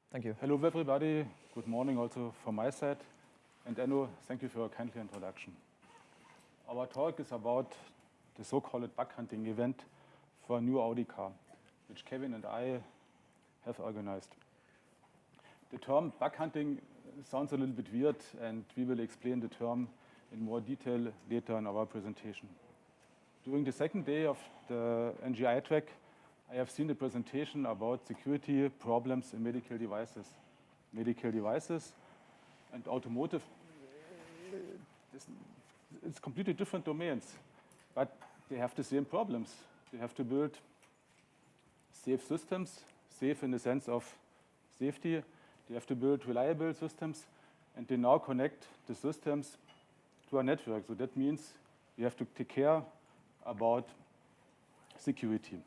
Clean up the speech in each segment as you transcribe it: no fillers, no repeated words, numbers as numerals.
Thank you. Hello, everybody. Good morning also from my side. And Enno, thank you for your kindly introduction. Our talk is about the so-called bug hunting event for a new Audi car, which Kevin and I have organized. The term bug hunting sounds a little bit weird, and we will explain the term in more detail later in our presentation. During the second day of the NGI track, I have seen a presentation about security problems in medical devices. Medical devices and automotive, it's completely different domains, but they have the same problems. They have to build safe systems, safe in the sense of safety. They have to build reliable systems, and they now connect the systems to a network. So that means you have to take care about security.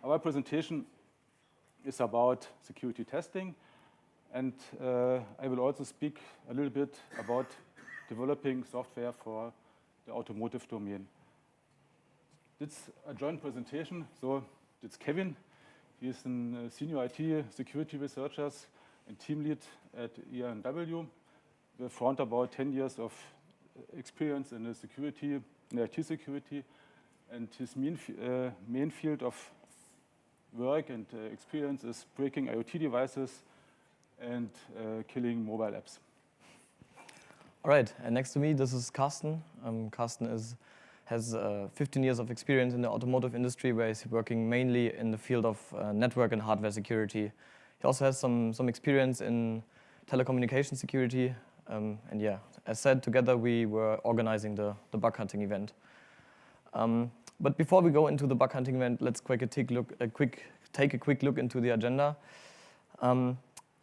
Our presentation is about security testing, and I will also speak a little bit about developing software for the automotive domain. It's a joint presentation, so it's Kevin. He is a senior IT security researcher and team lead at ENW with around about 10 years of experience in the security, in IT security, and his main field of work and experience is breaking IoT devices and killing mobile apps. All right, and next to me, this is Carsten. Carsten has 15 years of experience in the automotive industry, where he's working mainly in the field of network and hardware security. He also has some experience in telecommunication security. And yeah, as said, together we were organizing the bug hunting event. But before we go into the bug hunting event, let's take a quick look into the agenda.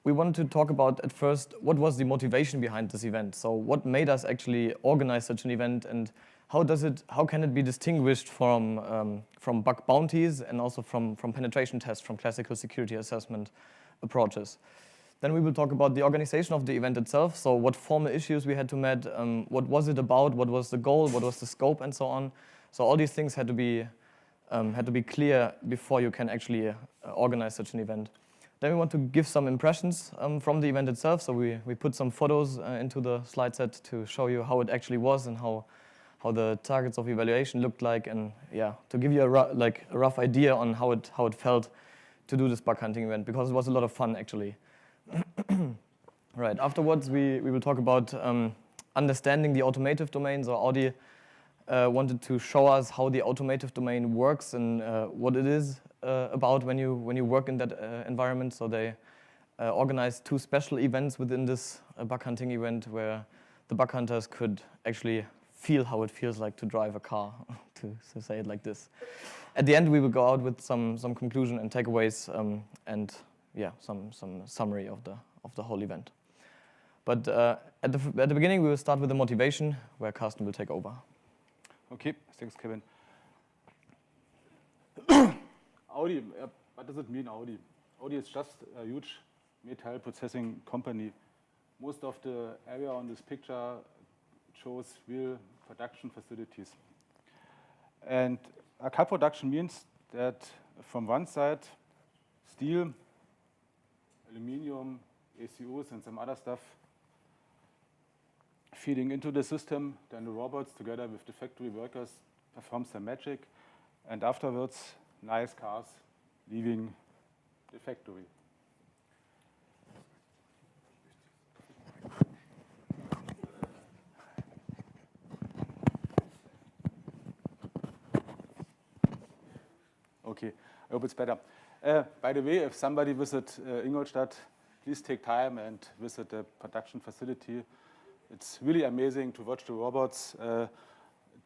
We wanted to talk about at first what was the motivation behind this event. So what made us actually organize such an event, and how can it be distinguished from bug bounties and also from penetration tests, from classical security assessment approaches. Then we will talk about the organization of the event itself. So what formal issues we had to meet, what was it about, what was the goal, what was the scope, and so on. So all these things had to be clear before you can actually organize such an event. Then we want to give some impressions from the event itself. So we put some photos into the slide set to show you how it actually was and how the targets of evaluation looked like, and yeah, to give you a rough idea on how it felt to do this bug hunting event, because it was a lot of fun actually. Right. Afterwards, we will talk about understanding the automotive domain. So Audi wanted to show us how the automotive domain works and what it is about when you work in that environment. So they organized 2 special events within this bug hunting event, where the bug hunters could actually feel how it feels like to drive a car, to say it like this. At the end, we will go out with some conclusion and takeaways, and yeah, some summary of the whole event. But at the beginning, we will start with the motivation, where Carsten will take over. Okay, thanks, Kevin. Audi, what does it mean, Audi? Audi is just a huge metal processing company. Most of the area on this picture shows real production facilities. And a car production means that from one side, steel, aluminium, ACOs, and some other stuff feeding into the system, then the robots together with the factory workers perform some magic, and afterwards nice cars leaving the factory. Okay, I hope it's better. By the way, if somebody visits Ingolstadt, please take time and visit the production facility. It's really amazing to watch the robots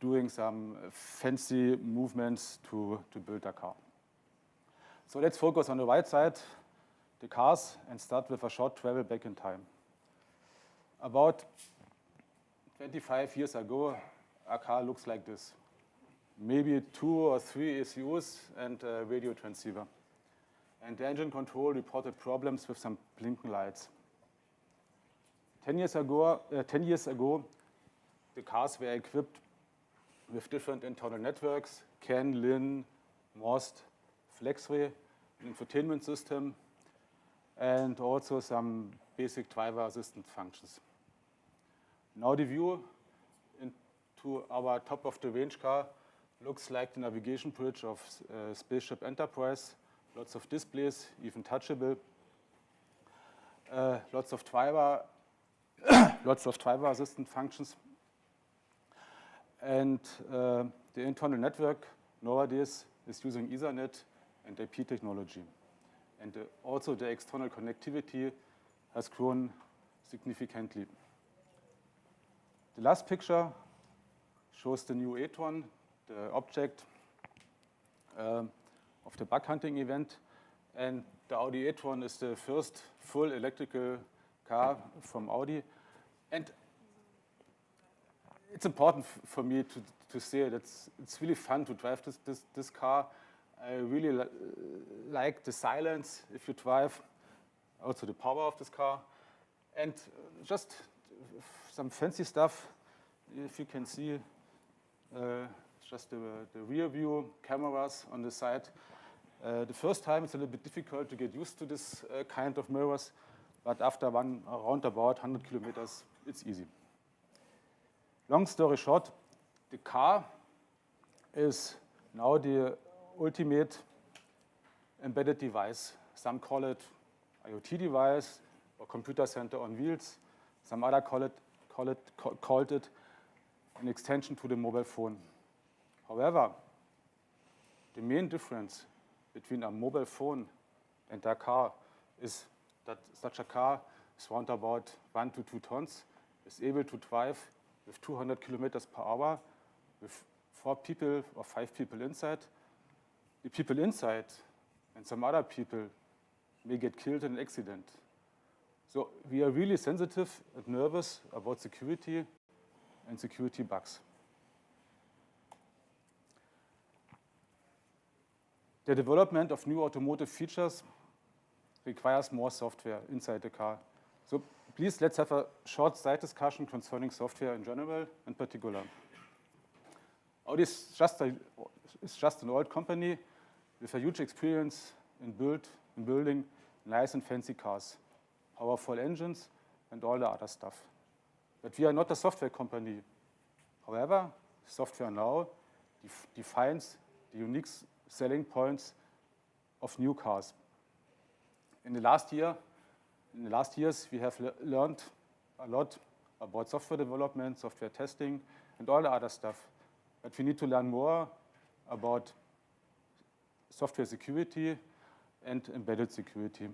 doing some fancy movements to build a car. So let's focus on the right side, the cars, and start with a short travel back in time. About 25 years ago, a car looks like this. Maybe 2 or 3 ECUs and a radio transceiver. And the engine control reported problems with some blinking lights. 10 years ago, the cars were equipped with different internal networks: CAN, LIN, MOST, FlexRay, an infotainment system, and also some basic driver assistant functions. Now the view into our top-of-the-range car looks like the navigation bridge of Spaceship Enterprise. Lots of displays, even touchable. Lots of driver assistant functions. And the internal network nowadays is using Ethernet and IP technology. And also the external connectivity has grown significantly. The last picture shows the new e-tron, the object of the bug hunting event. And the Audi e-tron is the first full electrical car from Audi. And it's important for me to say that it's really fun to drive this car. I really like the silence if you drive, also the power of this car. And just some fancy stuff, if you can see, just the rear view cameras on the side. The first time it's a little bit difficult to get used to this kind of mirrors, but after around about 100 kilometers, it's easy. Long story short, the car is now the ultimate embedded device. Some call it IoT device or computer center on wheels. Some other called it an extension to the mobile phone. However, the main difference between a mobile phone and a car is that such a car is around about 1 to 2 tons, is able to drive with 200 kilometers per hour with 4 people or 5 people inside. The people inside and some other people may get killed in an accident. So we are really sensitive and nervous about security and security bugs. The development of new automotive features requires more software inside the car. So please, let's have a short side discussion concerning software in general and particular. Audi is just an old company with a huge experience in building nice and fancy cars, powerful engines, and all the other stuff. But we are not a software company. However, software now defines the unique selling points of new cars. In the last years, we have learned a lot about software development, software testing, and all the other stuff. But we need to learn more about software security and embedded security.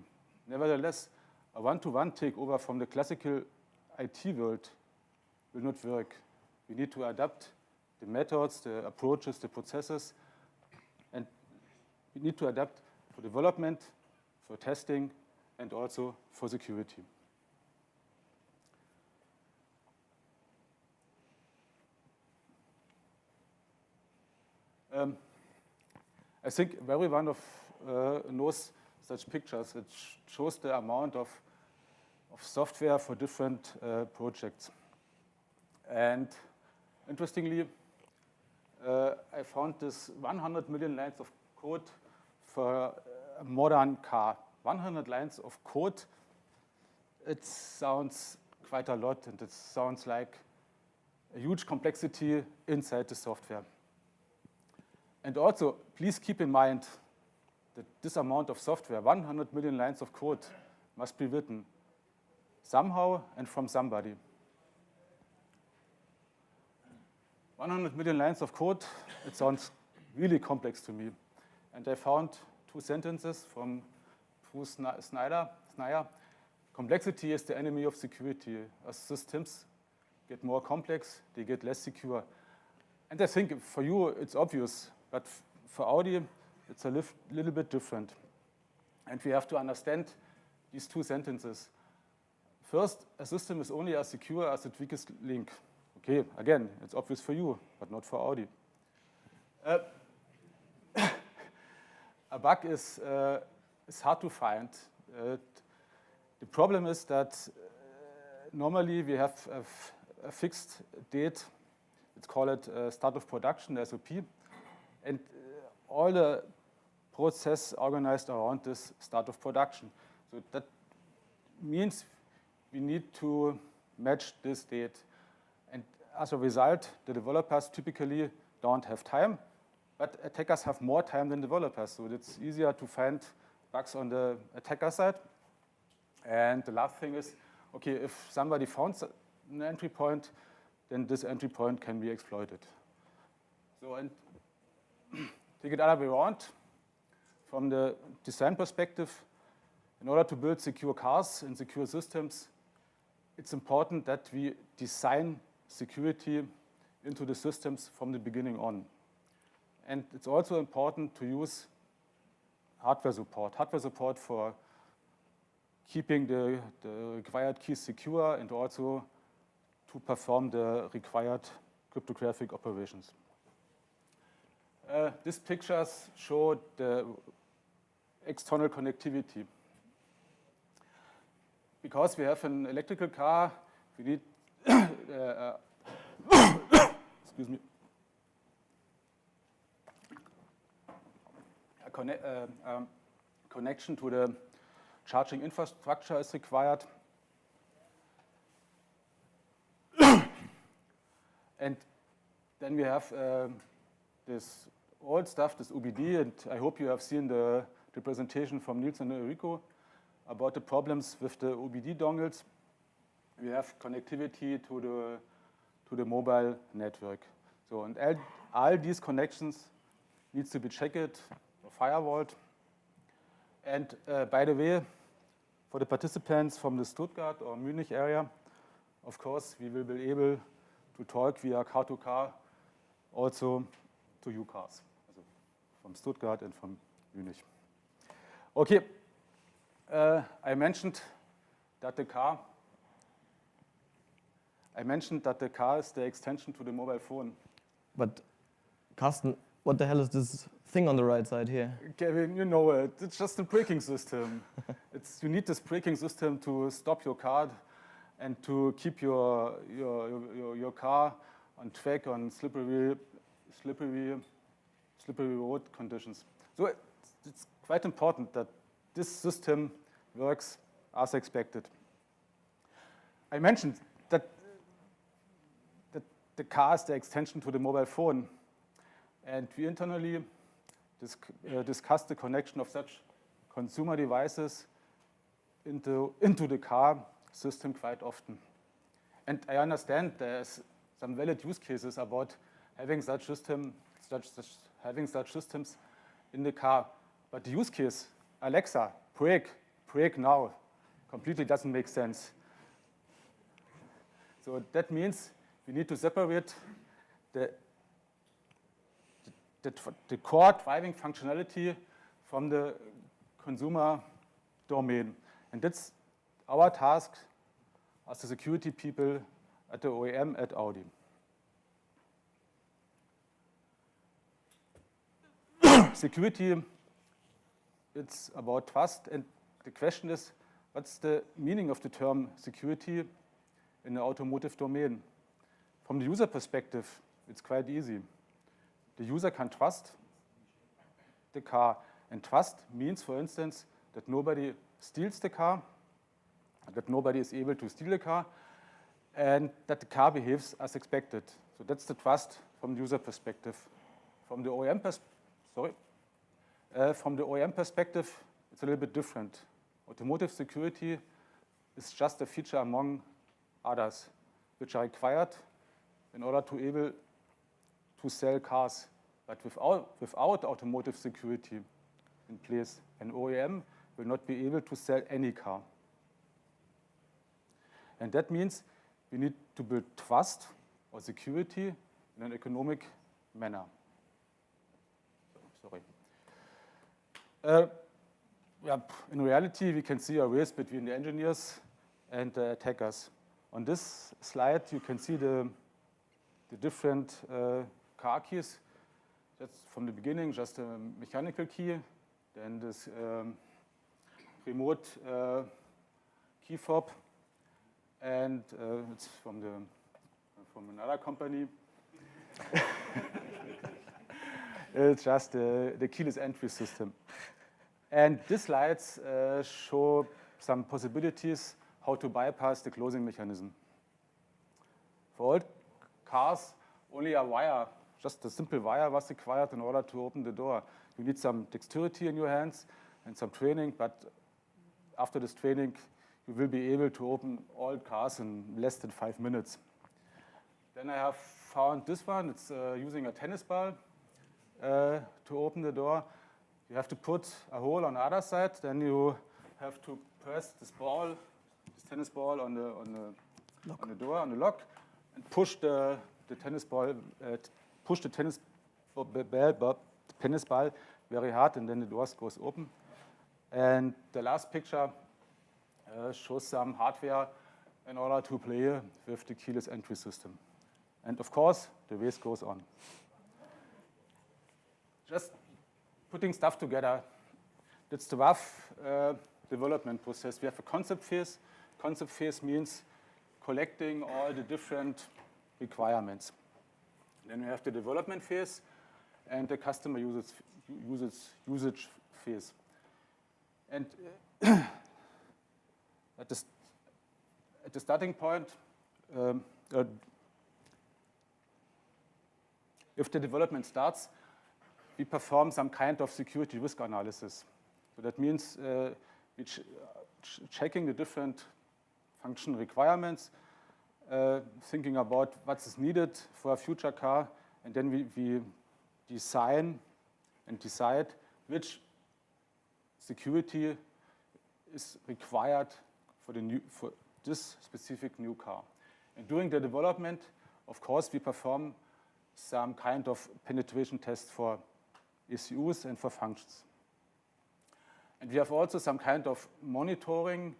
Nevertheless, a one-to-one takeover from the classical IT world will not work. We need to adapt the methods, the approaches, the processes, and we need to adapt for development, for testing, and also for security. I think everyone knows such pictures. It shows the amount of software for different projects. And interestingly, I found this 100 million lines of code for a modern car. 100 lines of code, it sounds quite a lot, and it sounds like a huge complexity inside the software. And also, please keep in mind that this amount of software, 100 million lines of code, must be written somehow and from somebody. 100 million lines of code, it sounds really complex to me. And I found 2 sentences from Snyder. Complexity is the enemy of security. As systems get more complex, they get less secure. And I think for you, it's obvious, but for Audi, it's a little bit different. And we have to understand these 2 sentences. First, a system is only as secure as its weakest link. Okay, again, it's obvious for you, but not for Audi. A bug is hard to find. The problem is that normally we have a fixed date. Let's call it start of production, SOP, and all the process organized around this start of production. So that means we need to match this date. And as a result, the developers typically don't have time, but attackers have more time than developers. So it's easier to find bugs on the attacker side. And the last thing is, okay, if somebody found an entry point, then this entry point can be exploited. So, and take it other way around. From the design perspective, in order to build secure cars and secure systems, it's important that we design security into the systems from the beginning on. And it's also important to use hardware support for keeping the required keys secure and also to perform the required cryptographic operations. These pictures show the external connectivity. Because we have an electrical car, we need excuse me, a connection to the charging infrastructure is required. And then we have this old stuff, this OBD, and I hope you have seen the presentation from Niels and Enrico about the problems with the OBD dongles. We have connectivity to the mobile network. So, and all these connections needs to be checked or firewalled. And by the way, for the participants from the Stuttgart or Munich area, of course, we will be able to talk via car-to-car also to UCars, also from Stuttgart and from Munich. Okay, I mentioned that the car is the extension to the mobile phone. But Carsten, what the hell is this thing on the right side here? Kevin, you know it. It's just a braking system. You need this braking system to stop your car and to keep your car on track on slippery road conditions. So it's quite important that this system works as expected. I mentioned that the car is the extension to the mobile phone, and we internally discussed the connection of such consumer devices into the car system quite often. And I understand there's some valid use cases about having such systems in the car, but the use case, Alexa, brake now, completely doesn't make sense. So that means we need to separate the core driving functionality from the consumer domain. And that's our task as the security people at the OEM at Audi. Security, it's about trust, and the question is, what's the meaning of the term security in the automotive domain? From the user perspective, it's quite easy. The user can trust the car, and trust means, for instance, that nobody steals the car, that nobody is able to steal the car, and that the car behaves as expected. So that's the trust from the user perspective. From the OEM perspective, it's a little bit different. Automotive security is just a feature among others, which are required in order to able to sell cars. But without automotive security in place, an OEM will not be able to sell any car. And that means we need to build trust or security in an economic manner. Sorry. In reality, we can see a race between the engineers and the attackers. On this slide, you can see the different car keys. That's from the beginning, just a mechanical key, then this remote key fob, and it's from another company. It's just the keyless entry system. And these slides show some possibilities how to bypass the closing mechanism. For old cars, only a wire, just a simple wire was required in order to open the door. You need some dexterity in your hands and some training, but after this training, you will be able to open all cars in less than 5 minutes. Then I have found this one. It's using a tennis ball to open the door. You have to put a hole on the other side. Then you have to press this ball, this tennis ball on the door, on the lock, and push the tennis ball, tennis ball very hard, and then the doors goes open. And the last picture shows some hardware in order to play with the keyless entry system. And of course, the race goes on. Just putting stuff together, that's the rough development process. We have a concept phase. Concept phase means collecting all the different requirements. Then we have the development phase and the customer usage phase. And at the starting point, if the development starts, we perform some kind of security risk analysis. So that means we're checking the different function requirements, thinking about what is needed for a future car, and then we design and decide which security is required for this specific new car. And during the development, of course, we perform some kind of penetration test for ECUs and for functions. And we have also some kind of monitoring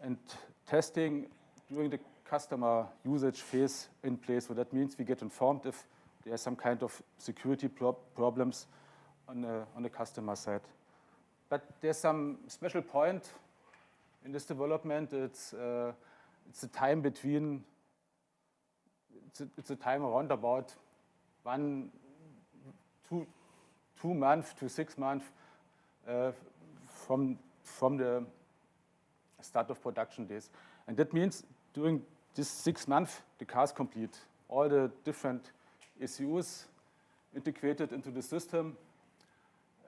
and testing during the customer usage phase in place. So that means we get informed if there are some kind of security problems on the customer side. But there's some special point in this development. It's a time between. It's a time around about 2 months to 6 months from the start of production days. And that means during this 6 months, the car is complete. All the different ECUs integrated into the system.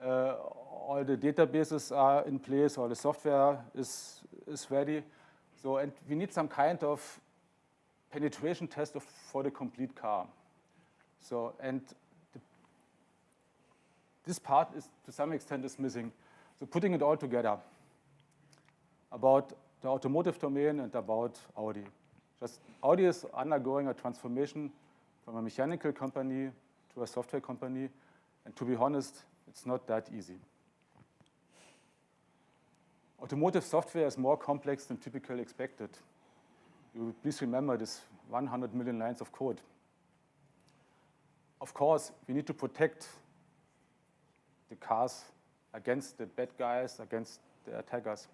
All the databases are in place, all the software is ready. So, and we need some kind of penetration test for the complete car. So, and this part is, to some extent, is missing. So putting it all together about the automotive domain and about Audi. Just Audi is undergoing a transformation from a mechanical company to a software company. And to be honest, it's not that easy. Automotive software is more complex than typically expected. You please remember this 100 million lines of code. Of course, we need to protect the cars against the bad guys, against the attackers.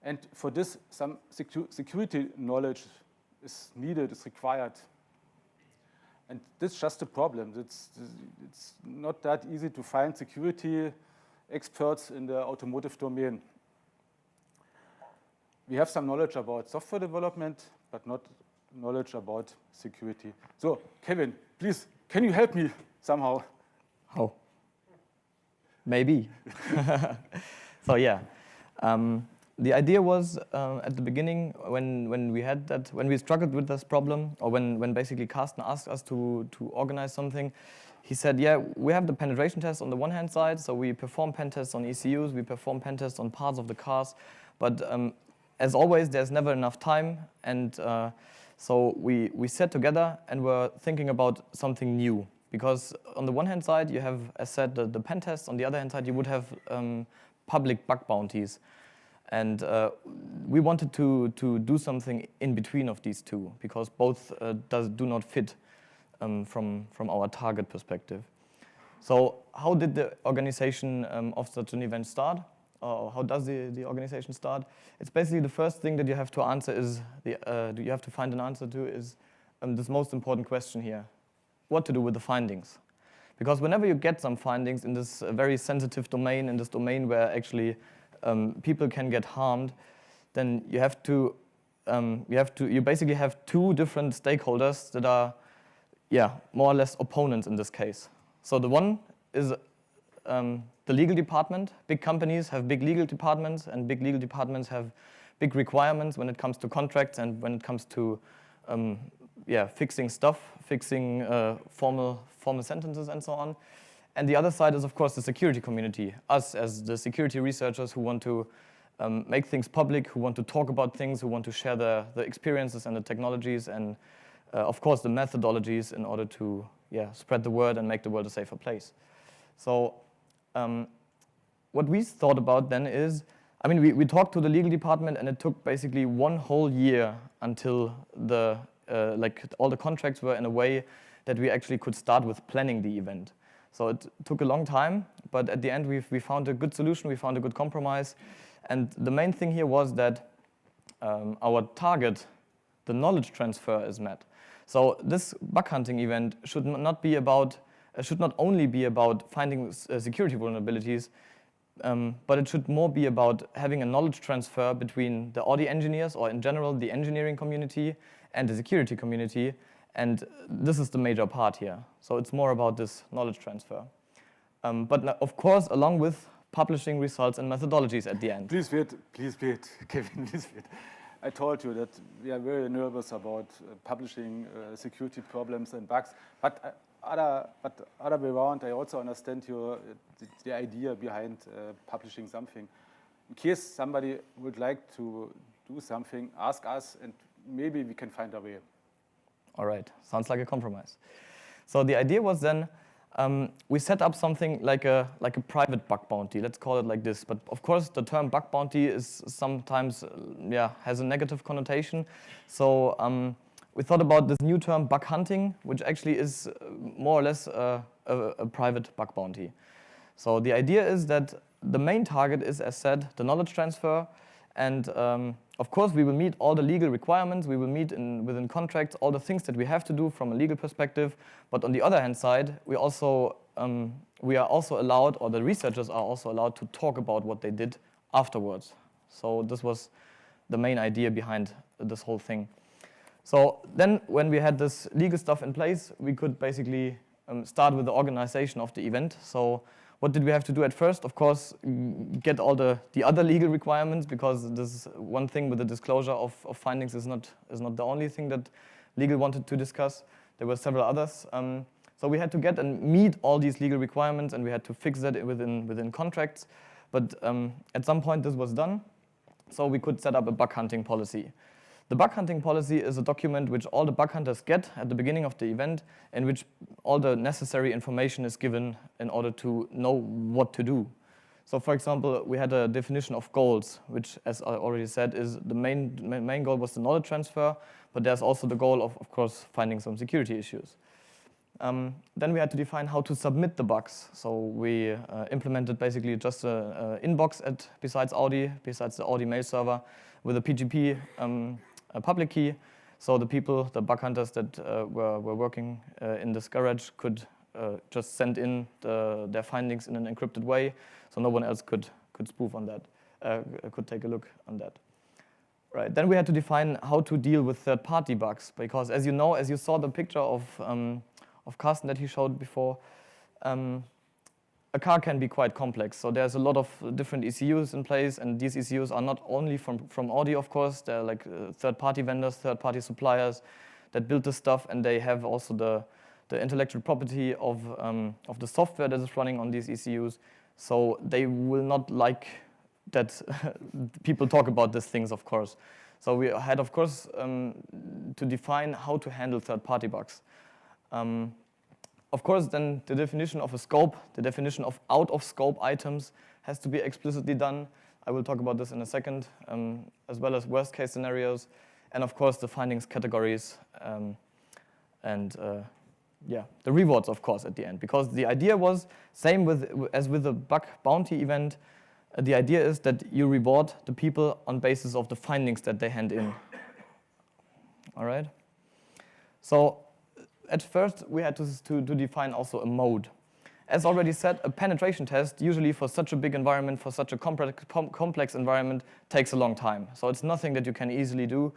And for this, some security knowledge is needed, is required. And this is just a problem. It's not that easy to find security experts in the automotive domain. We have some knowledge about software development, but not knowledge about security. So, Kevin, please, can you help me somehow? How? Maybe. So yeah, the idea was at the beginning when we struggled with this problem, or when basically Carsten asked us to organize something. He said, yeah, we have the penetration test on the one hand side, so we perform pen tests on ECUs, we perform pen tests on parts of the cars, but as always, there's never enough time, and so we sat together and were thinking about something new. Because on the one hand side, you have, as said, the pen tests. On the other hand side, you would have public bug bounties. And we wanted to do something in between of these two, because both do not fit from our target perspective. So how did the organization of such an event start? Or how does the organization start? It's basically the first thing that you have to answer is, you have to find an answer to is this most important question here. What to do with the findings? Because whenever you get some findings in this very sensitive domain, in this domain where actually people can get harmed, then you basically have two different stakeholders that are, more or less opponents in this case. So the one is the legal department. Big companies have big legal departments, and big legal departments have big requirements when it comes to contracts and when it comes to fixing stuff, fixing formal sentences and so on. And the other side is, of course, the security community, us as the security researchers who want to make things public, who want to talk about things, who want to share the experiences and the technologies and, of course, the methodologies in order to spread the word and make the world a safer place. So what we thought about then is, I mean, we talked to the legal department, and it took basically 1 whole year until the all the contracts were in a way that we actually could start with planning the event. So it took a long time, but at the end we found a good solution, we found a good compromise. And the main thing here was that our target, the knowledge transfer, is met. So this bug hunting event should not only be about finding security vulnerabilities, but it should more be about having a knowledge transfer between the Audi engineers, or in general the engineering community, and the security community. And this is the major part here. So it's more about this knowledge transfer. But of course, along with publishing results and methodologies at the end. Please wait, Kevin, please wait. I told you that we are very nervous about publishing security problems and bugs. But other way around, I also understand the idea behind publishing something. In case somebody would like to do something, ask us, and maybe we can find a way. All right, sounds like a compromise. So the idea was then, we set up something like a private bug bounty, let's call it like this. But of course, the term bug bounty is sometimes, has a negative connotation. So we thought about this new term, bug hunting, which actually is more or less a private bug bounty. So the idea is that the main target is, as said, the knowledge transfer. And of course, we will meet all the legal requirements. We will meet within contracts all the things that we have to do from a legal perspective. But on the other hand side, we are also allowed, or the researchers are also allowed, to talk about what they did afterwards. So this was the main idea behind this whole thing. So then when we had this legal stuff in place, we could basically start with the organization of the event. So what did we have to do at first? Of course, get all the other legal requirements, because this is one thing with the disclosure of findings is not the only thing that legal wanted to discuss. There were several others. So we had to get and meet all these legal requirements, and we had to fix that within contracts. But at some point this was done, so we could set up a bug hunting policy. The bug hunting policy is a document which all the bug hunters get at the beginning of the event, in which all the necessary information is given in order to know what to do. So for example, we had a definition of goals, which, as I already said, is the main goal was the knowledge transfer, but there's also the goal of course, finding some security issues. Then we had to define how to submit the bugs. So we implemented basically just an inbox besides the Audi mail server, with a PGP a public key, so the bug hunters that were working in this garage could just send in their findings in an encrypted way, so no one else could spoof on that, could take a look on that. Right. Then we had to define how to deal with third-party bugs, because as you saw the picture of Carsten that he showed before, a car can be quite complex. So there's a lot of different ECUs in place, and these ECUs are not only from Audi, of course. They're like third-party vendors, third-party suppliers that build this stuff, and they have also the intellectual property of the software that is running on these ECUs. So they will not like that people talk about these things, of course. So we had, of course, to define how to handle third-party bugs. Of course, then the definition of a scope, the definition of out-of-scope items has to be explicitly done. I will talk about this in a second, as well as worst-case scenarios, and of course the findings categories, and the rewards, of course, at the end. Because the idea was, same as with the bug bounty event, the idea is that you reward the people on basis of the findings that they hand in. All right? So at first, we had to define also a mode. As already said, a penetration test, usually for such a big environment, for such a complex environment, takes a long time. So it's nothing that you can easily do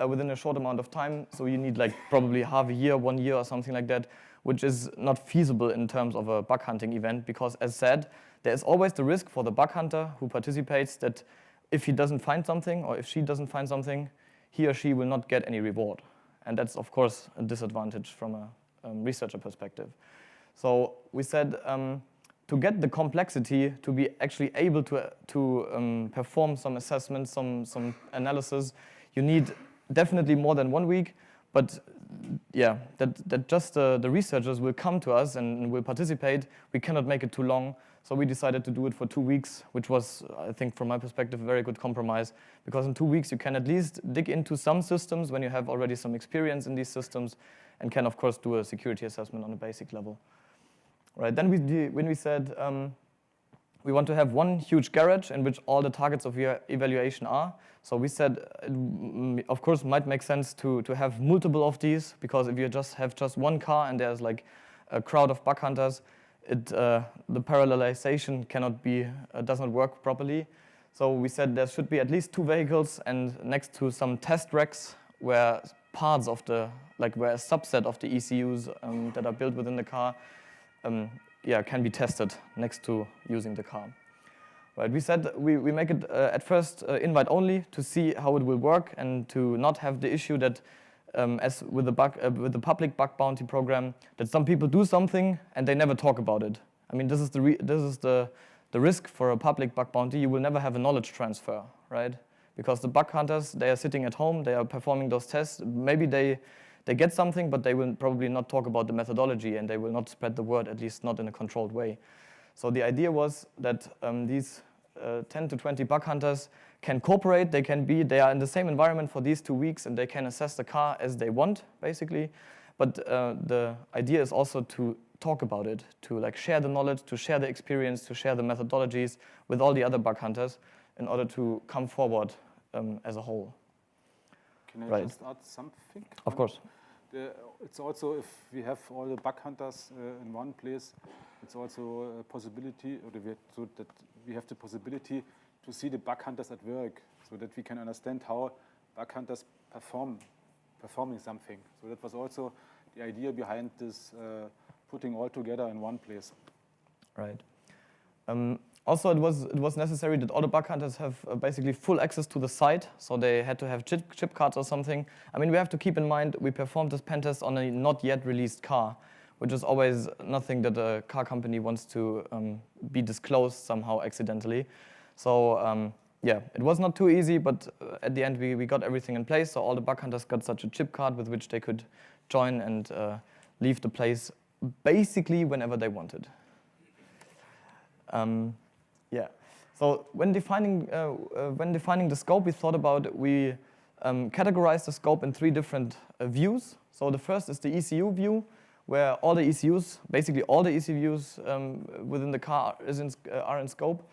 within a short amount of time. So you need like probably half a year, 1 year or something like that, which is not feasible in terms of a bug hunting event, because as said, there is always the risk for the bug hunter who participates that if he doesn't find something or if she doesn't find something, he or she will not get any reward. And that's, of course, a disadvantage from a researcher perspective. So we said to get the complexity, to be actually able to perform some assessments, some analysis, you need definitely more than 1 week. But yeah, that just the researchers will come to us and will participate. We cannot make it too long. So we decided to do it for 2 weeks, which was, I think, from my perspective, a very good compromise. Because in 2 weeks, you can at least dig into some systems when you have already some experience in these systems and can, of course, do a security assessment on a basic level. Right, then when we said we want to have one huge garage in which all the targets of your evaluation are. So we said, of course, might make sense to have multiple of these, because if you have just one car and there's like a crowd of bug hunters, the parallelization does not work properly. So we said there should be at least 2 vehicles, and next to some test racks where parts of where a subset of the ECUs that are built within the car can be tested next to using the car. Right, we said we make it at first invite only to see how it will work and to not have the issue that, as with the public bug bounty program, that some people do something and they never talk about it. I mean, this is the risk for a public bug bounty. You will never have a knowledge transfer, right? Because the bug hunters, they are sitting at home, they are performing those tests. Maybe they get something, but they will probably not talk about the methodology, and they will not spread the word, at least not in a controlled way. So the idea was that these 10 to 20 bug hunters can cooperate. They are in the same environment for these 2 weeks, and they can assess the car as they want, basically. But the idea is also to talk about it, to like share the knowledge, to share the experience, to share the methodologies with all the other bug hunters in order to come forward as a whole. Can I just add something? Of course. It's also, if we have all the bug hunters in one place, it's also a possibility, so that we have the possibility to see the bug hunters at work, so that we can understand how bug hunters performing something. So that was also the idea behind this putting all together in one place. Right. Also, it was necessary that all the bug hunters have basically full access to the site, so they had to have chip cards or something. I mean, we have to keep in mind we performed this pen test on a not yet released car, which is always nothing that a car company wants to be disclosed somehow accidentally. So yeah, it was not too easy, but at the end we got everything in place. So all the bug hunters got such a chip card with which they could join and leave the place basically whenever they wanted. Yeah. So when defining the scope, we thought about we categorized the scope in 3 different views. So the first is the ECU view, where all the ECUs, basically all the ECUs within the car are in scope.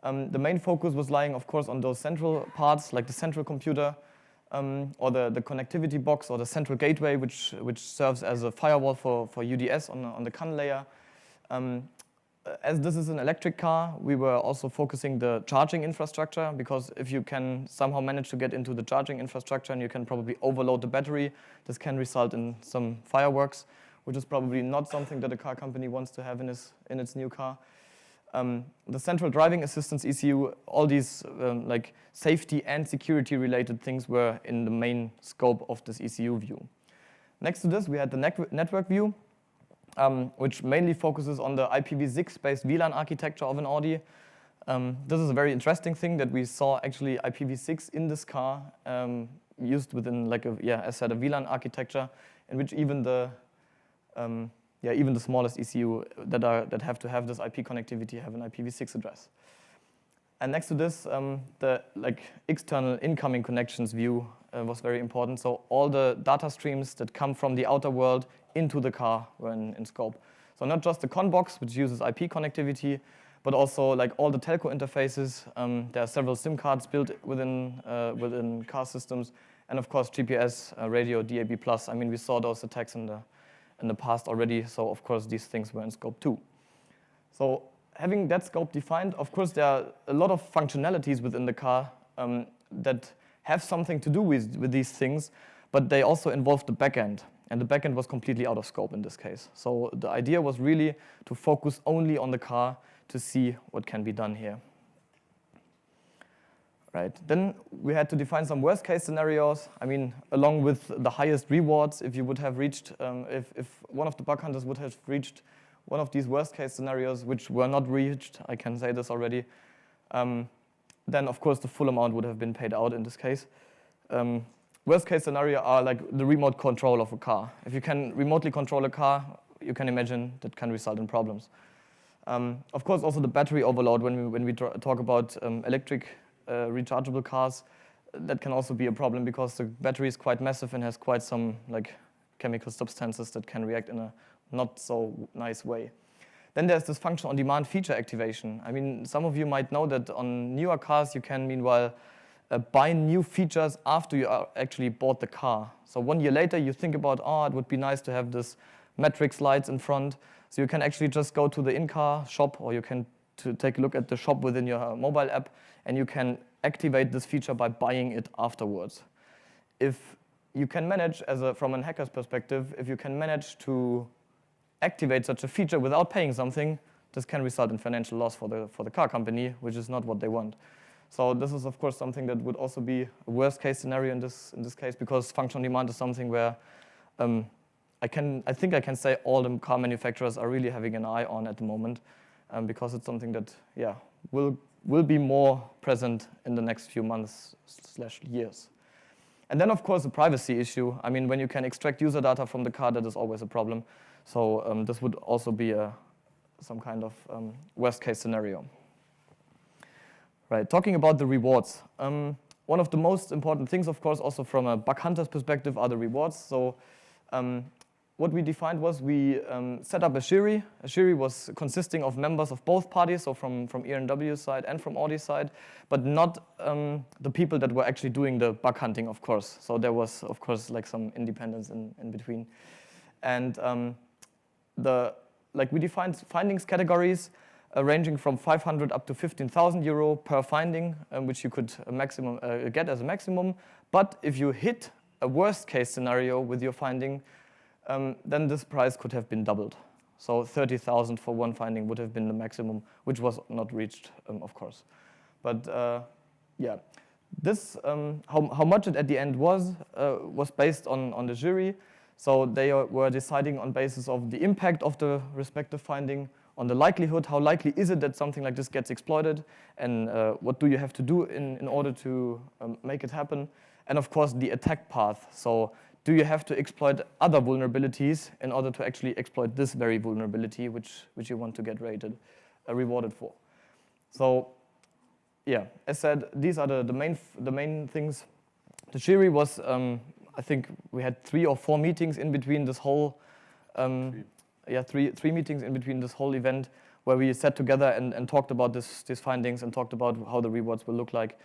The main focus was lying, of course, on those central parts, like the central computer, or the connectivity box, or the central gateway, which serves as a firewall for UDS on the CAN layer. As this is an electric car, we were also focusing the charging infrastructure, because if you can somehow manage to get into the charging infrastructure and you can probably overload the battery, this can result in some fireworks, which is probably not something that a car company wants to have in its new car. The central driving assistance ECU, all these like safety and security related things were in the main scope of this ECU view. Next to this, we had the network view, which mainly focuses on the IPv6-based VLAN architecture of an Audi. This is a very interesting thing that we saw actually IPv6 in this car used within, like as said, a VLAN architecture, in which even the smallest ECU that have to have this IP connectivity have an IPv6 address. And next to this, the external incoming connections view was very important. So all the data streams that come from the outer world into the car were in scope. So not just the CON box, which uses IP connectivity, but also like all the telco interfaces. There are several SIM cards built within car systems, and of course GPS, radio, DAB+. I mean, we saw those attacks in the past already. So of course these things were in scope too. So having that scope defined, of course, there are a lot of functionalities within the car that have something to do with these things, but they also involve the backend. And the backend was completely out of scope in this case. So the idea was really to focus only on the car to see what can be done here. Right. Then we had to define some worst case scenarios. I mean, along with the highest rewards, if you would have reached, if one of the bug hunters would have reached one of these worst case scenarios, which were not reached, I can say this already, then of course the full amount would have been paid out in this case. Worst case scenario are like the remote control of a car. If you can remotely control a car, you can imagine that can result in problems. Of course, also the battery overload when we talk about electric rechargeable cars, that can also be a problem because the battery is quite massive and has quite some like chemical substances that can react in a not so nice way. Then there's this function on demand feature activation. I mean, some of you might know that on newer cars you can meanwhile buy new features after you actually bought the car. So 1 year later you think about, oh, it would be nice to have this matrix lights in front. So you can actually just go to the in-car shop, or you can take a look at the shop within your mobile app, and you can activate this feature by buying it afterwards. If you can manage, from a hacker's perspective, if you can manage to activate such a feature without paying something, this can result in financial loss for the car company, which is not what they want. So this is, of course, something that would also be a worst-case scenario in this case, because function on demand is something where I think I can say all the car manufacturers are really having an eye on at the moment, because it's something that, yeah, will be more present in the next few months / years. And then, of course, the privacy issue. I mean, when you can extract user data from the car, that is always a problem. So this would also be some kind of worst-case scenario. Right, talking about the rewards. One of the most important things, of course, also from a bug hunter's perspective, are the rewards. So what we defined was we set up a jury. A jury was consisting of members of both parties, so from ENW's side and from Audi's side, but not the people that were actually doing the bug hunting, of course. So there was, of course, like some independence in between. And we defined findings categories ranging from 500 up to 15,000 euro per finding, which you could get as a maximum. But if you hit a worst case scenario with your finding, then this price could have been doubled. So 30,000 for one finding would have been the maximum, which was not reached, of course. But yeah, this how much it at the end was based on the jury. So they were deciding on basis of the impact of the respective finding, on the likelihood, how likely is it that something like this gets exploited, and what do you have to do in order to make it happen, and of course the attack path. So do you have to exploit other vulnerabilities in order to actually exploit this very vulnerability, which you want to get rewarded for? So yeah, as said, these are the main things. The jury was, I think we had 3 or 4 meetings in between this whole, three meetings in between this whole event, where we sat together and talked about these findings and talked about how the rewards will look like.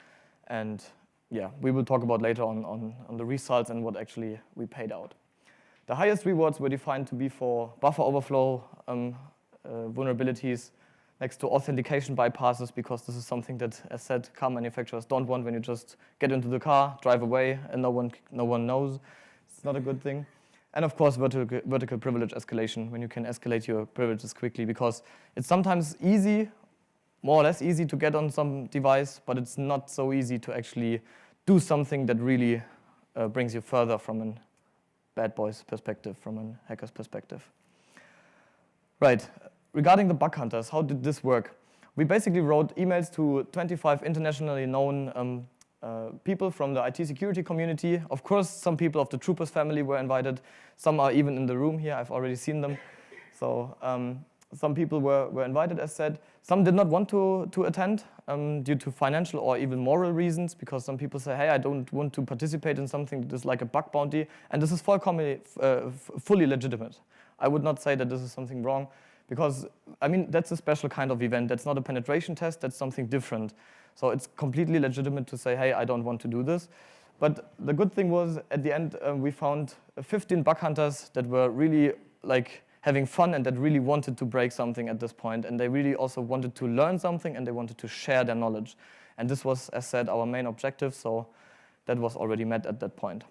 And yeah, we will talk about later on the results and what actually we paid out. The highest rewards were defined to be for buffer overflow vulnerabilities next to authentication bypasses, because this is something that, as said, car manufacturers don't want when you just get into the car, drive away, and no one knows. It's not a good thing. And of course, vertical privilege escalation, when you can escalate your privileges quickly, because it's sometimes easy, more or less easy to get on some device, but it's not so easy to actually do something that really brings you further from a bad boy's perspective, from a hacker's perspective. Right, regarding the bug hunters, how did this work? We basically wrote emails to 25 internationally known people from the IT security community. Of course, some people of the Troopers family were invited. Some are even in the room here. I've already seen them. So some people were invited, as said. Some did not want to attend due to financial or even moral reasons, because some people say, hey, I don't want to participate in something that is like a bug bounty. And this is fully legitimate. I would not say that this is something wrong, because, I mean, that's a special kind of event. That's not a penetration test. That's something different. So it's completely legitimate to say, hey, I don't want to do this. But the good thing was, at the end, we found 15 bug hunters that were really like having fun and that really wanted to break something at this point, and they really also wanted to learn something and they wanted to share their knowledge. And this was, as said, our main objective, so that was already met at that point.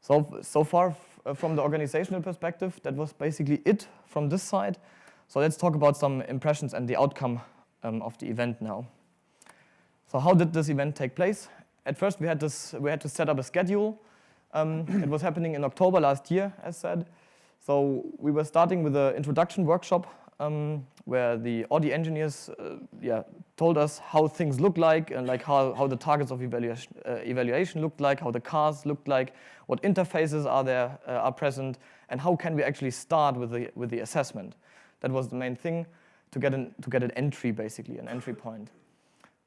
So far from the organizational perspective, that was basically it from this side. So let's talk about some impressions and the outcome of the event now. So how did this event take place? At first we had to set up a schedule. It was happening in October last year, as said. So we were starting with an introduction workshop where all the engineers told us how things look like and like how the targets of evaluation looked like, how the cars looked like, what interfaces are present, and how can we actually start with the assessment. That was the main thing, to get an entry, basically, an entry point.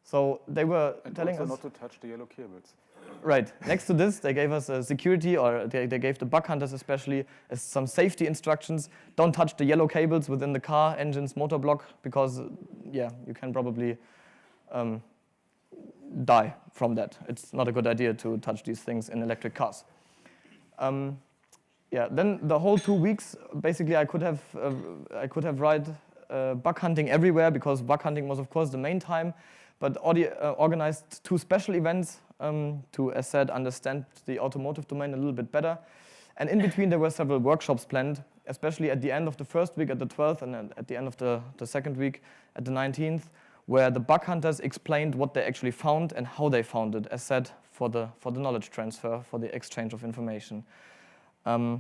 So they were telling us not to touch the yellow cables. Right. Next to this, they gave us security, or they gave the bug hunters especially some safety instructions. Don't touch the yellow cables within the car engine's motor block because, you can probably die from that. It's not a good idea to touch these things in electric cars. Then the whole 2 weeks, basically, I could have tried bug hunting everywhere because bug hunting was, of course, the main time. But organized 2 special events to, as said, understand the automotive domain a little bit better. And in between, there were several workshops planned, especially at the end of the first week at the 12th and then at the end of the second week at the 19th, where the bug hunters explained what they actually found and how they found it, as said, for the knowledge transfer, for the exchange of information. The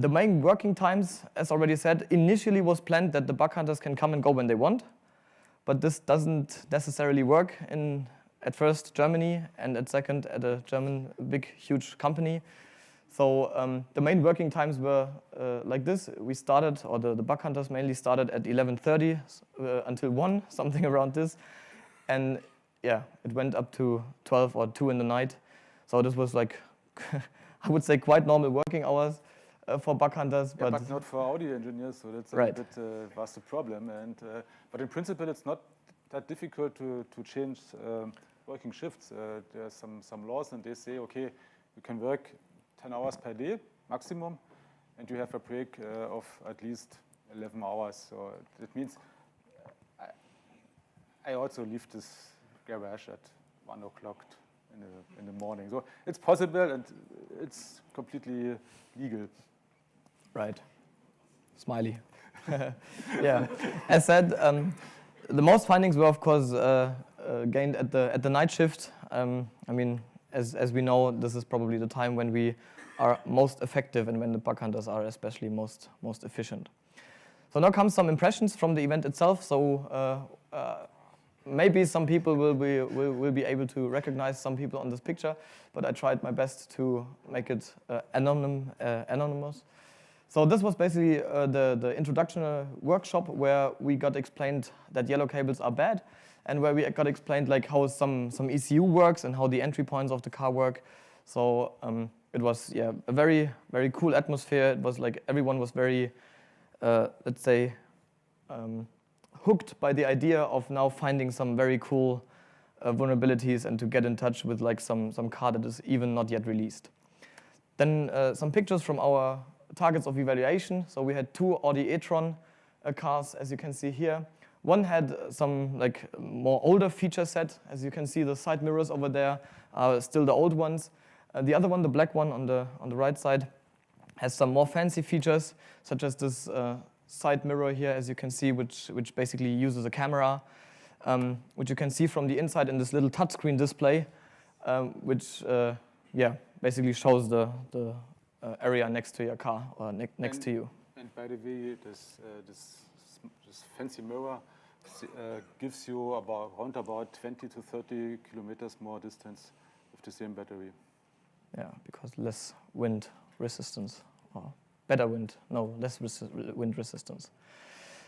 main working times, as already said, initially was planned that the bug hunters can come and go when they want. But this doesn't necessarily work in, at first, Germany, and at second, at a German big, huge company. So the main working times were like this. We started, or the bug hunters mainly started at 11:30 until 1, something around this. And it went up to 12 or 2 in the night. So this was like, I would say, quite normal working hours for bug hunters. But not for Audi engineers, so that's right. a bit was the problem. And but in principle, it's not that difficult to change working shifts. There are some laws, and they say, okay, you can work 10 hours per day maximum, and you have a break of at least 11 hours. So that means I also leave this garage at 1 o'clock in the morning. So it's possible, and it's completely legal. Right. Smiley. As said, the most findings were, of course, gained at the night shift. I mean, as we know, this is probably the time when we are most effective and when the bug hunters are especially most efficient. So now comes some impressions from the event itself. So maybe some people will be able to recognize some people on this picture, but I tried my best to make it anonymous. So this was basically the introduction workshop where we got explained that yellow cables are bad, and where we got explained like how some ECU works and how the entry points of the car work. So it was a very, very cool atmosphere. It was like everyone was very, let's say, hooked by the idea of now finding some very cool vulnerabilities and to get in touch with like some car that is even not yet released. Then some pictures from our targets of evaluation. So we had 2 Audi e-tron cars, as you can see here. One had some like more older feature set. As you can see, the side mirrors over there are still the old ones. The other one, the black one on the right side, has some more fancy features, such as this side mirror here, as you can see, which basically uses a camera, which you can see from the inside in this little touchscreen display, which basically shows the area next to your car or next to you. And by the way, this fancy mirror gives you around about 20 to 30 kilometers more distance with the same battery. Yeah, because less wind resistance, or better wind, no, less wind resistance.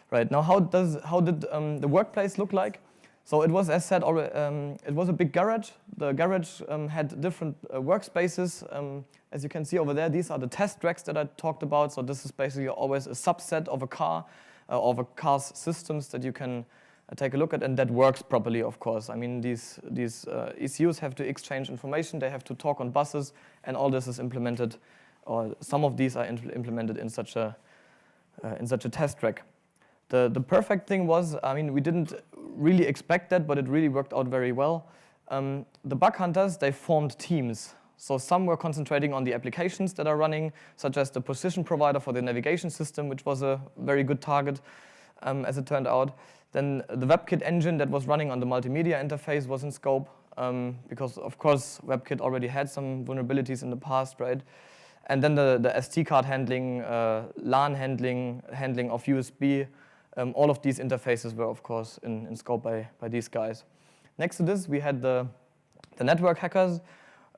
Right, now how did the workplace look like? So it was, as said, it was a big garage. The garage had different workspaces. As you can see over there, these are the test tracks that I talked about. So this is basically always a subset of a car, of a car's systems that you can take a look at, and that works properly, of course. I mean, these ECUs have to exchange information. They have to talk on buses, and all this is implemented or some of these are implemented in such a test track. The perfect thing was, I mean, we didn't really expect that, but it really worked out very well. The bug hunters, they formed teams. So some were concentrating on the applications that are running, such as the position provider for the navigation system, which was a very good target, as it turned out. Then the WebKit engine that was running on the multimedia interface was in scope, because of course WebKit already had some vulnerabilities in the past, right? And then the SD card handling, LAN handling of USB, all of these interfaces were of course in scope by these guys. Next to this, we had the network hackers,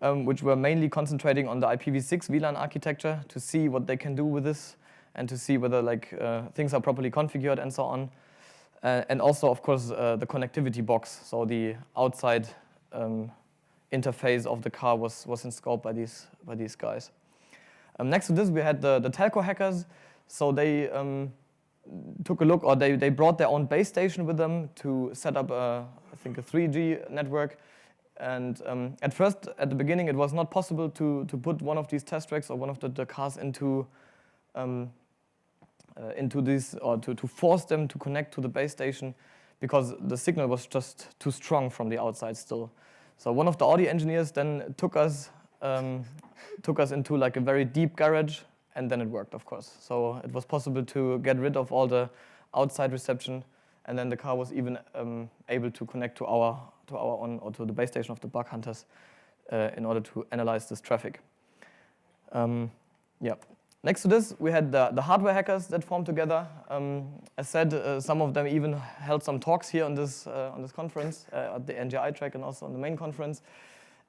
which were mainly concentrating on the IPv6 VLAN architecture to see what they can do with this and to see whether things are properly configured and so on. And also, of course, the connectivity box, so the outside interface of the car was in scope by these guys. Next to this, we had the telco hackers. So they took a look, or they brought their own base station with them to set up, I think, a 3G network. And at the beginning, it was not possible to put one of these test tracks or one of the cars into this, or to force them to connect to the base station, because the signal was just too strong from the outside still. So one of the audio engineers then took us into like a very deep garage, and then it worked, of course. So it was possible to get rid of all the outside reception, and then the car was even able to connect to our or to the base station of the bug hunters in order to analyze this traffic. Yeah. Next to this, we had the hardware hackers that formed together. As said, some of them even held some talks here on this conference, at the NGI track and also on the main conference.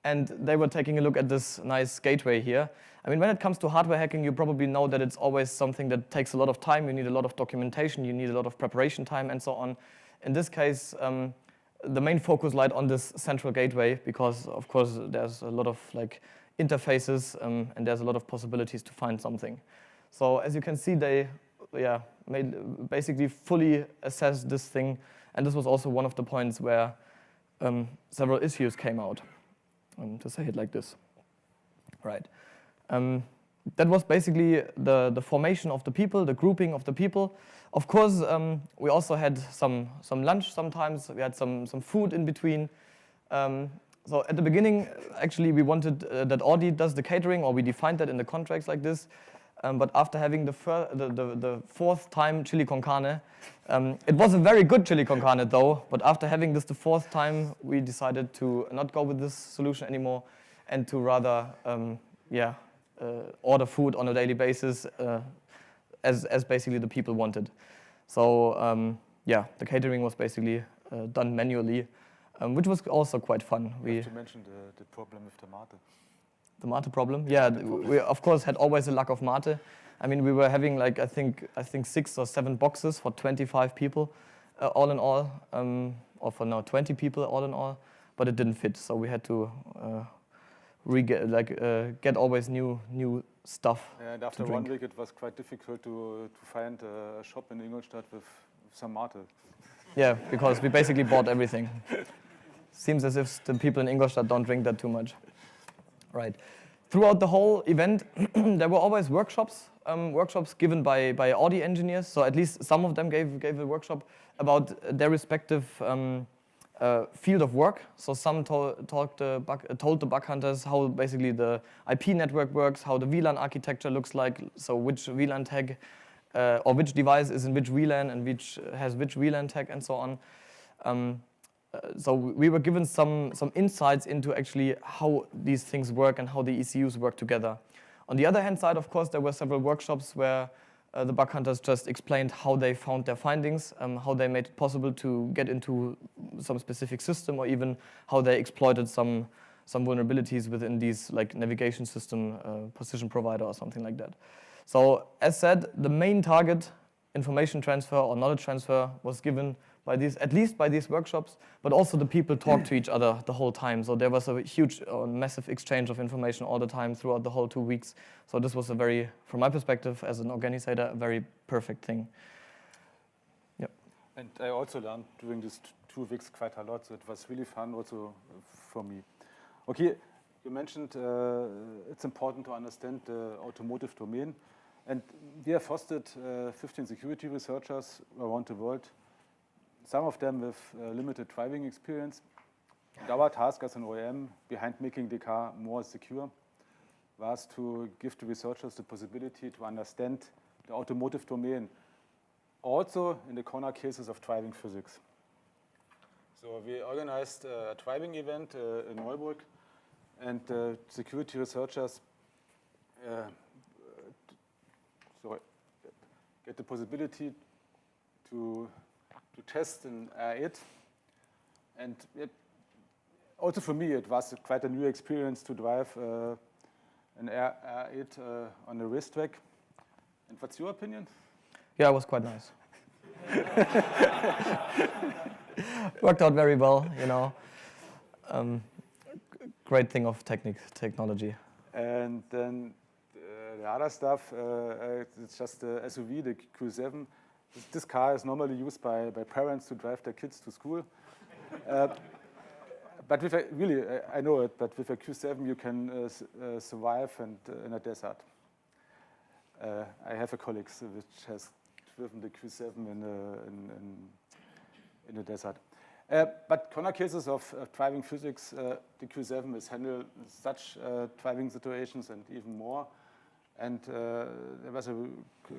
And they were taking a look at this nice gateway here. I mean, when it comes to hardware hacking, you probably know that it's always something that takes a lot of time. You need a lot of documentation. You need a lot of preparation time and so on. In this case, the main focus lied on this central gateway because, of course, there's a lot of interfaces and there's a lot of possibilities to find something. So as you can see, they basically fully assessed this thing, and this was also one of the points where several issues came out, to say it like this. Right. That was basically the formation of the people, the grouping of the people. Of course, we also had some lunch sometimes. We had some food in between. So at the beginning, actually, we wanted that Audi does the catering, or we defined that in the contracts like this. But after having the fourth time chili con carne, it was a very good chili con carne though. But after having this the fourth time, we decided to not go with this solution anymore, and to rather, order food on a daily basis, as basically the people wanted. So the catering was basically done manually. Which was also quite fun. You have to mention the problem with the mate. The mate problem? Yeah, we of course had always a lack of mate. I mean, we were having I think 6 or 7 boxes for 25 people, all in all, or for now 20 people all in all, but it didn't fit. So we had to get always new stuff. Yeah, and after 1 week, it was quite difficult to find a shop in Ingolstadt with some mate. Yeah, because we basically bought everything. Seems as if the people in Ingolstadt don't drink that too much. Right. Throughout the whole event, there were always workshops given by Audi engineers. So at least some of them gave a workshop about their respective field of work. So some told the bug hunters how basically the IP network works, how the VLAN architecture looks like, so which VLAN tag or which device is in which VLAN and which has which VLAN tag and so on. So we were given some insights into actually how these things work and how the ECUs work together. On the other hand side, of course, there were several workshops where the bug hunters just explained how they found their findings, how they made it possible to get into some specific system, or even how they exploited some vulnerabilities within these navigation system, position provider or something like that. So as said, the main target, information transfer or knowledge transfer, was given by at least by these workshops, but also the people talked to each other the whole time. So there was a huge, massive exchange of information all the time throughout the whole 2 weeks. So this was from my perspective as an organizer, a very perfect thing. Yep. And I also learned during these 2 weeks quite a lot. So it was really fun also for me. Okay, you mentioned it's important to understand the automotive domain. And we have hosted 15 security researchers around the world, some of them with limited driving experience. And our task as an OEM, behind making the car more secure, was to give the researchers the possibility to understand the automotive domain, also in the corner cases of driving physics. So we organized a driving event in Neuburg, and security researchers get the possibility to test an R8. And also for me, it was quite a new experience to drive an R8 on a racetrack. And what's your opinion? Yeah, it was quite nice. Worked out very well, you know. Great thing of technology. And then the other stuff, it's just the SUV, the Q7. This car is normally used by parents to drive their kids to school. But with I know it, but with a Q7 you can survive in a desert. I have a colleague which has driven the Q7 in a desert. But corner cases of driving physics, the Q7 is handled such driving situations and even more. And there was a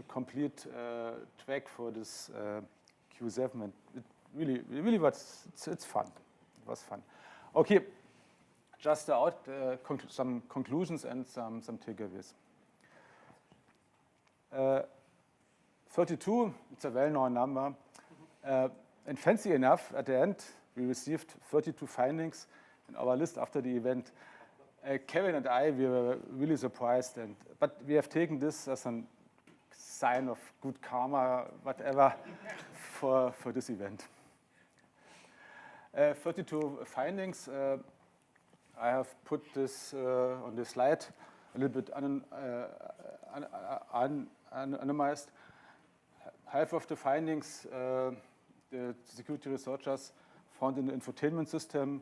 complete track for this Q7, and it really was, it's fun. It was fun. Okay, just some conclusions and some takeaways. 32, it's a well-known number. And fancy enough, at the end, we received 32 findings in our list after the event. Kevin and I, we were really surprised, but we have taken this as a sign of good karma, whatever, for this event. 32 findings. I have put this on the slide, a little bit anonymized. Half of the findings the security researchers found in the infotainment system,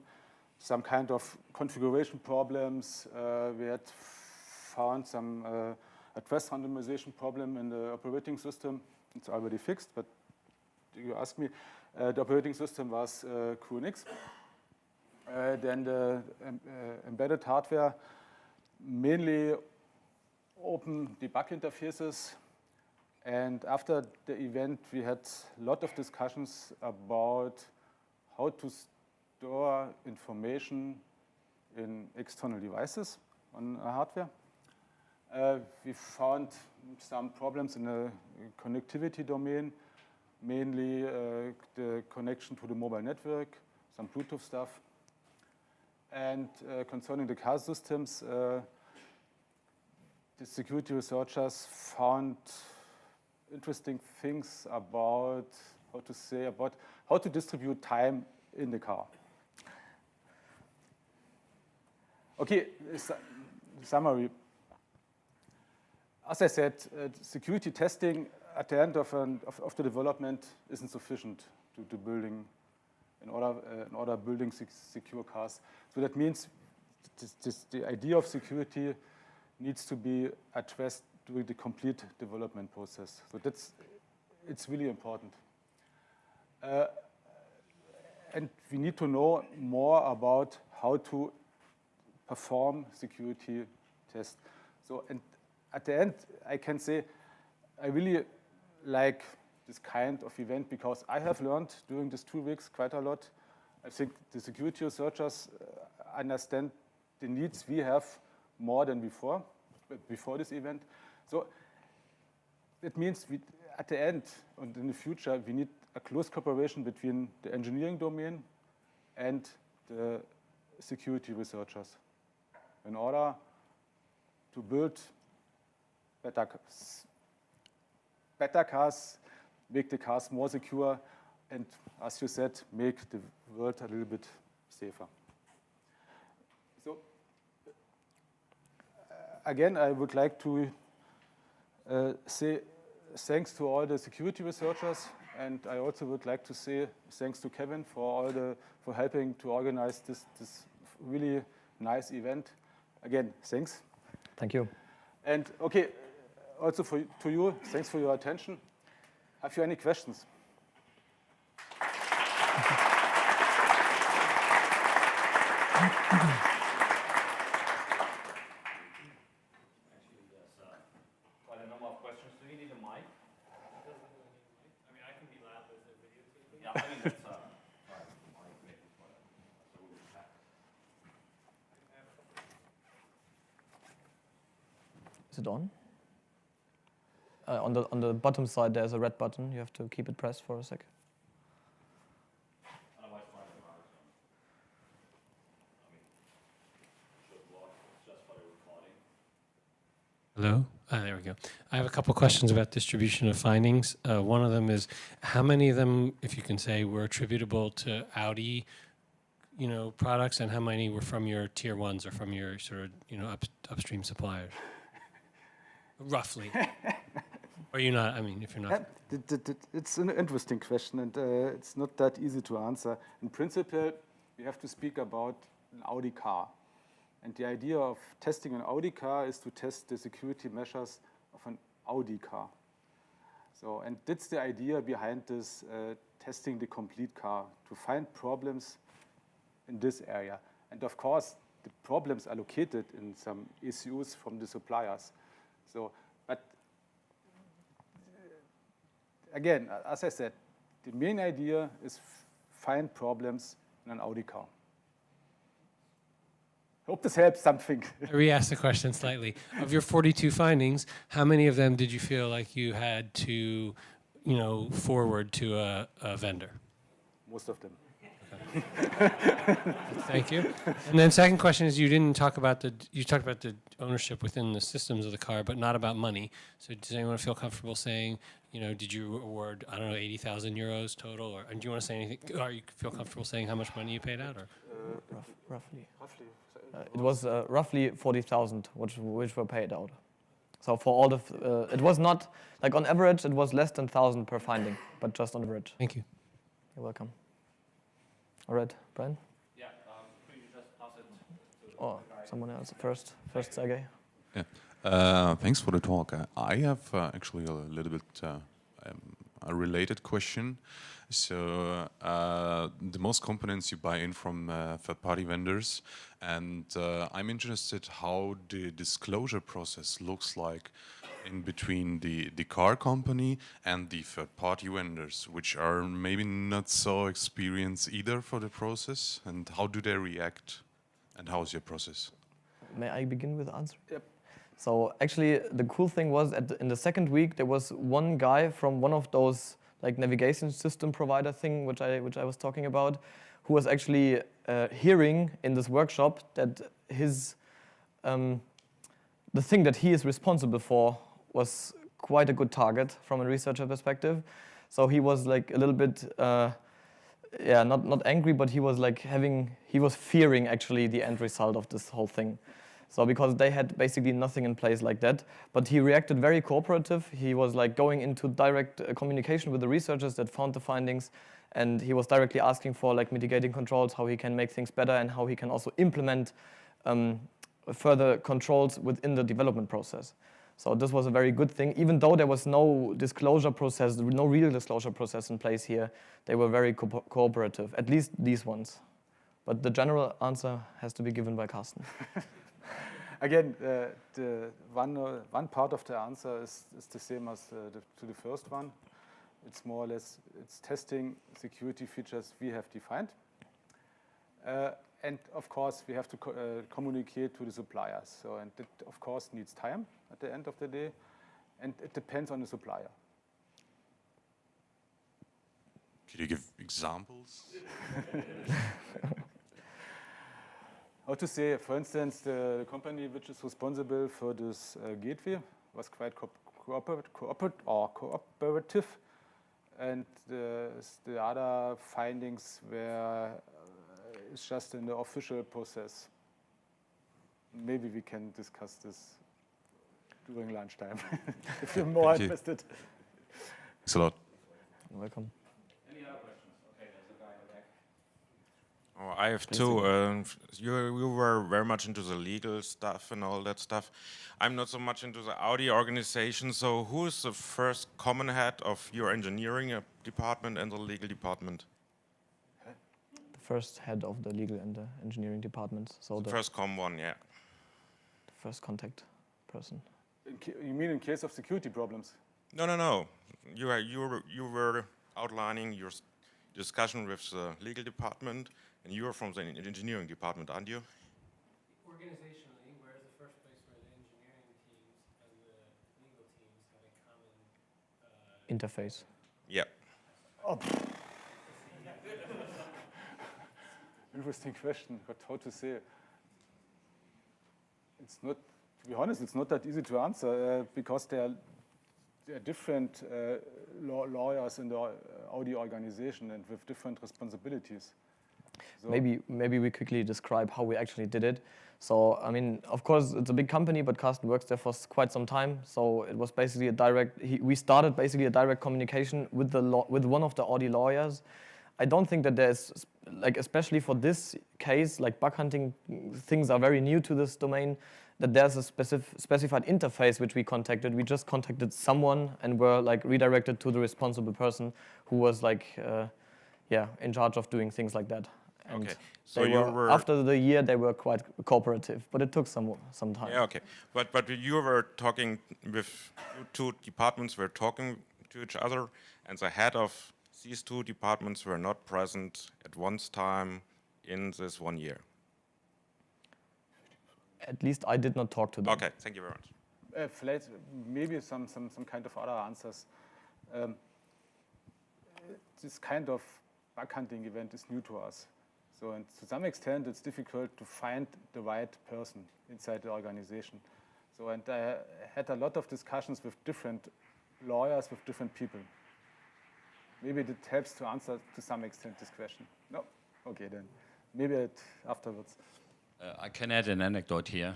some kind of configuration problems. We had found some address randomization problem in the operating system. It's already fixed, but you ask me, the operating system was QNX. Then the embedded hardware, mainly open debug interfaces. And after the event, we had a lot of discussions about how to store information in external devices on hardware. We found some problems in the connectivity domain, mainly the connection to the mobile network, some Bluetooth stuff. And concerning the car systems, the security researchers found interesting things about how to distribute time in the car. Okay, summary. As I said, security testing at the end of the development isn't sufficient to building in order building secure cars. So that means the idea of security needs to be addressed during the complete development process. So it's really important. And we need to know more about how to perform security tests. So, and at the end, I can say I really like this kind of event because I have learned during these 2 weeks quite a lot. I think the security researchers understand the needs we have more than before this event. So it means at the end and in the future, we need a close cooperation between the engineering domain and the security researchers in order to build better cars, make the cars more secure, and as you said, make the world a little bit safer. So again, I would like to say thanks to all the security researchers, and I also would like to say thanks to Kevin for helping to organize this really nice event. again, thanks. Thank you. And okay, also to you, thanks for your attention. Have you any questions? Quite a number of questions. Do you need a mic? I mean, I can be loud as a video team. Yeah, I mean, that's Is it on? On the bottom side, there's a red button. You have to keep it pressed for a sec. otherwise, I mean, should block just for the recording. Hello? There we go. I have a couple questions about distribution of findings. One of them is, how many of them, if you can say, were attributable to Audi, products, and how many were from your tier ones or from your sort of, upstream suppliers? Roughly. Or you're not, I mean, if you're not. It's an interesting question, and it's not that easy to answer. In principle, we have to speak about an Audi car. And the idea of testing an Audi car is to test the security measures of an Audi car. So, and that's the idea behind this testing the complete car, to find problems in this area. And of course, the problems are located in some ECUs from the suppliers. So, but again, as I said, the main idea is find problems in an Audi car. Hope this helps something. I re-asked the question slightly. Of your 42 findings, how many of them did you feel like you had to, forward to a vendor? Most of them. Thank you. And then second question is, you talked about the ownership within the systems of the car, but not about money. So does anyone feel comfortable saying, did you award, 80,000 euros total? Or and do you want to say anything? Or you feel comfortable saying how much money you paid out? Or Roughly. It was roughly 40,000, which were paid out. So for all the, it was not, like on average, it was less than 1,000 per finding, but just on average. Thank you. You're welcome. All right, Brian? Yeah, could you just pass it to Oh, someone else first, Sergey. Yeah. Thanks for the talk. I have actually a little bit a related question. So the most components you buy in from third-party vendors, and I'm interested how the disclosure process looks like in between the car company and the third-party vendors, which are maybe not so experienced either for the process, and how do they react, and how is your process? May I begin with answering? Yep. So actually, the cool thing was in the second week there was one guy from one of those like navigation system provider thing, which I was talking about, who was actually hearing in this workshop that his the thing that he is responsible for was quite a good target from a researcher perspective. So he was like a little bit, not angry, but he was like he was fearing actually the end result of this whole thing. So because they had basically nothing in place like that, but he reacted very cooperative. He was like going into direct communication with the researchers that found the findings, and he was directly asking for like mitigating controls, how he can make things better, and how he can also implement further controls within the development process. So this was a very good thing. Even though there was no disclosure process, no real disclosure process in place here, they were very cooperative, at least these ones. But the general answer has to be given by Carsten. Again, the one part of the answer is the same as to the first one. It's more or less, it's testing security features we have defined. And of course, we have to communicate to the suppliers. So, and it, of course, needs time at the end of the day. And it depends on the supplier. Could you give examples? How to say, for instance, the company which is responsible for this gateway was quite cooperative. And the other findings were it's just in the official process. Maybe we can discuss this during lunchtime if you're more interested. Thanks a lot. You're welcome. Any other questions? Okay, there's a guy in the back. Oh, I have two. You were very much into the legal stuff and all that stuff. I'm not so much into the Audi organization. So who is the first common head of your engineering department and the legal department? The first head of the legal and the engineering departments. So The first common one, yeah. the first contact person. You mean in case of security problems? No. You were outlining your discussion with the legal department, and you are from the engineering department, aren't you? Organizationally, where is the first place where the engineering teams and the legal teams have a common Interface. Yeah. Oh. Interesting question, but how to say? It's not, to be honest, it's not that easy to answer because there are different lawyers in the Audi organization and with different responsibilities. So Maybe we quickly describe how we actually did it. So, I mean, of course, it's a big company, but Carsten works there for quite some time. So it was basically we started basically a direct communication with with one of the Audi lawyers. I don't think that there's, like, especially for this case, like bug hunting things are very new to this domain, that there's a specified interface which we contacted. We just contacted someone and were like redirected to the responsible person who was like, in charge of doing things like that. And Okay. So after the year, they were quite cooperative, but it took some time. Yeah, okay. But you were talking with two departments were talking to each other, and the head of these two departments were not present at one time in this 1 year. At least I did not talk to them. Okay, thank you very much. maybe some kind of other answers. This kind of bug hunting event is new to us. So, and to some extent, it's difficult to find the right person inside the organization. So, and I had a lot of discussions with different lawyers, with different people. Maybe it helps to answer to some extent this question. No? Okay, then. Maybe afterwards. I can add an anecdote here.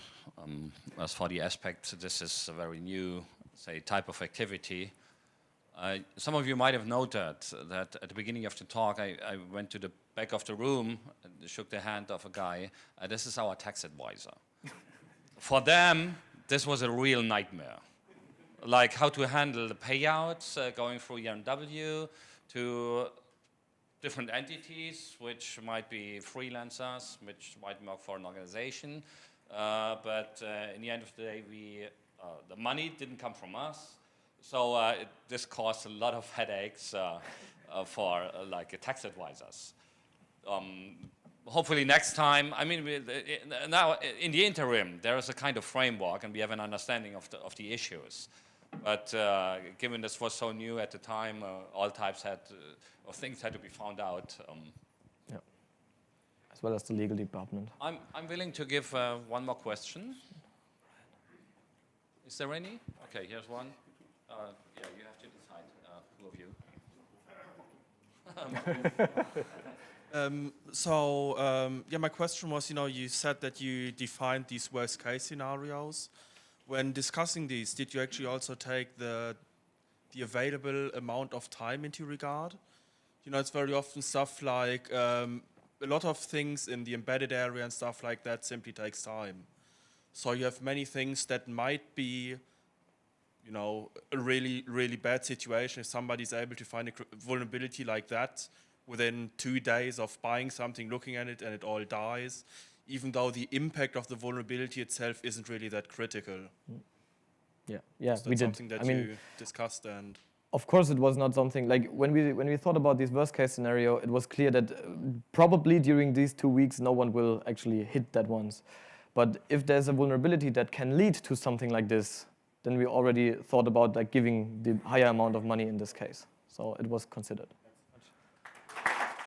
As for the aspect, this is a very new, say, type of activity. Some of you might have noted that at the beginning of the talk, I went to the back of the room and shook the hand of a guy. This is our tax advisor. For them, this was a real nightmare. Like how to handle the payouts going through EMW to different entities, which might be freelancers, which might work for an organization. But in the end of the day, the money didn't come from us. So this caused a lot of headaches for like tax advisors. Hopefully next time, I mean, now in the interim, there is a kind of framework and we have an understanding of the issues. But given this was so new at the time, all types of things had to be found out. Yeah. As well as the legal department. I'm willing to give one more question. Is there any? Okay, here's one. Yeah, you have to decide, two of you. My question was, you said that you defined these worst case scenarios. When discussing these, did you actually also take the available amount of time into regard? It's very often stuff like a lot of things in the embedded area and stuff like that simply takes time. So you have many things that might be, a really, really bad situation if somebody's able to find a vulnerability like that within 2 days of buying something, looking at it, and it all dies, even though the impact of the vulnerability itself isn't really that critical. Yeah, So we did. something that you discussed, and of course, it was not something like when we thought about this worst case scenario, it was clear that probably during these 2 weeks, no one will actually hit that once. But if there's a vulnerability that can lead to something like this, then we already thought about like giving the higher amount of money in this case. So it was considered.